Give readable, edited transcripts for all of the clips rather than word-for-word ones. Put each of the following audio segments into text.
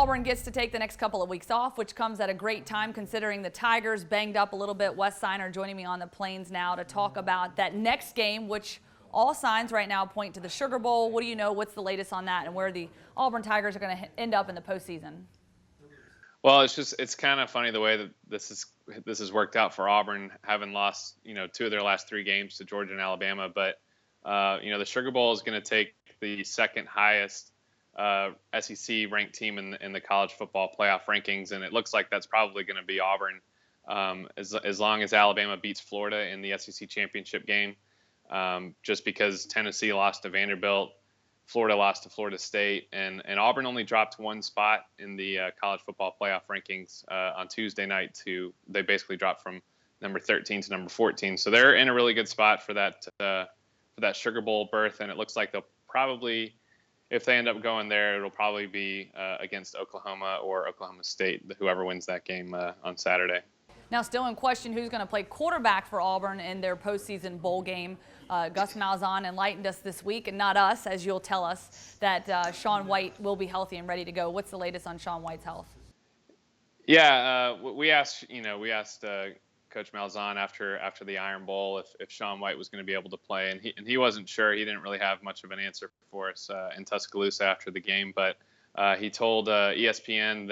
Auburn gets to take the next couple of weeks off, which comes at a great time considering the Tigers banged up a little bit. Wes Sinor joining me on the Plains now to talk about that next game, which all signs right now point to the Sugar Bowl. What do you know? What's the latest on that and where the Auburn Tigers are going to end up in the postseason? Well, it's kind of funny the way that this has worked out for Auburn, having lost, 2 of their last 3 games to Georgia and Alabama. But, the Sugar Bowl is going to take the second highest SEC ranked team in the college football playoff rankings, and it looks like that's probably going to be Auburn, as long as Alabama beats Florida in the SEC championship game. Just because Tennessee lost to Vanderbilt, Florida lost to Florida State, and Auburn only dropped 1 spot in the college football playoff rankings on Tuesday night. They basically dropped from number 13 to number 14, so they're in a really good spot for that Sugar Bowl berth, and it looks like they'll probably, if they end up going there, it'll probably be against Oklahoma or Oklahoma State, whoever wins that game on Saturday. Now, still in question who's going to play quarterback for Auburn in their postseason bowl game. Gus Malzahn enlightened us this week, and not us, as you'll tell us, that Shaun White will be healthy and ready to go. What's the latest on Shaun White's health? Yeah, we asked Coach Malzahn after the Iron Bowl if Shaun White was going to be able to play, and he wasn't sure. He didn't really have much of an answer for us in Tuscaloosa after the game, but he told ESPN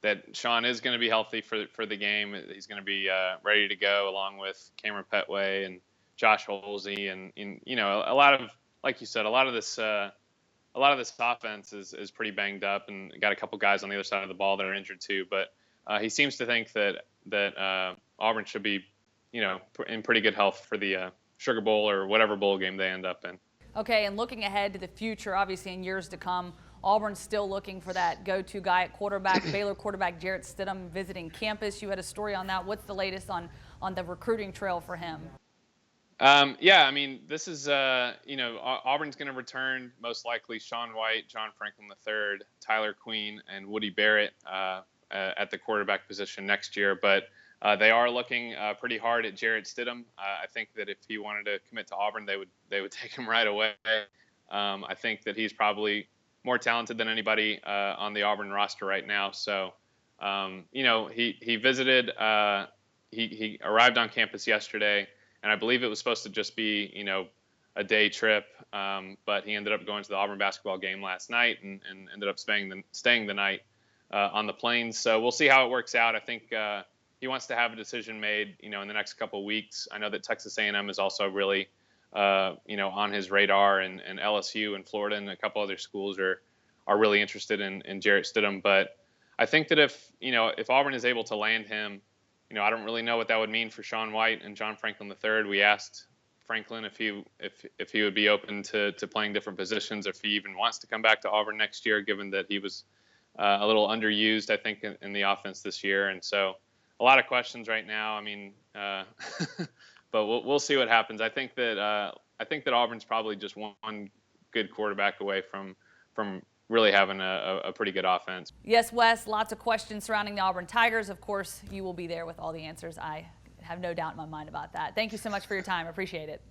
that Shaun is going to be healthy for the game. He's going to be ready to go, along with Cameron Petway and Josh Holsey, and a lot of, like you said, a lot of this offense is pretty banged up, and got a couple guys on the other side of the ball that are injured too. But he seems to think that Auburn should be, in pretty good health for the Sugar Bowl or whatever bowl game they end up in. Okay, and looking ahead to the future, obviously in years to come, Auburn's still looking for that go-to guy at quarterback. Baylor quarterback Jarrett Stidham visiting campus. You had a story on that. What's the latest on the recruiting trail for him? Yeah, I mean, this is, Auburn's going to return most likely Shaun White, John Franklin III, Tyler Queen, and Woody Barrett at the quarterback position next year. But they are looking pretty hard at Jarrett Stidham. I think that if he wanted to commit to Auburn, they would take him right away. I think that he's probably more talented than anybody on the Auburn roster right now. So, he visited. He arrived on campus yesterday, and I believe it was supposed to just be, a day trip. But he ended up going to the Auburn basketball game last night and ended up staying the night on the Plains. So we'll see how it works out. I think he wants to have a decision made, in the next couple of weeks. I know that Texas A&M is also really, on his radar, and LSU and Florida and a couple other schools are really interested in Jarrett Stidham. But I think that if Auburn is able to land him, I don't really know what that would mean for Shaun White and John Franklin III. We asked Franklin if he would be open to playing different positions, or if he even wants to come back to Auburn next year, given that he was a little underused, I think, in the offense this year. And so a lot of questions right now. I mean, but we'll see what happens. I think that Auburn's probably just one good quarterback away from really having a pretty good offense. Yes, Wes, lots of questions surrounding the Auburn Tigers. Of course, you will be there with all the answers. I have no doubt in my mind about that. Thank you so much for your time. I appreciate it.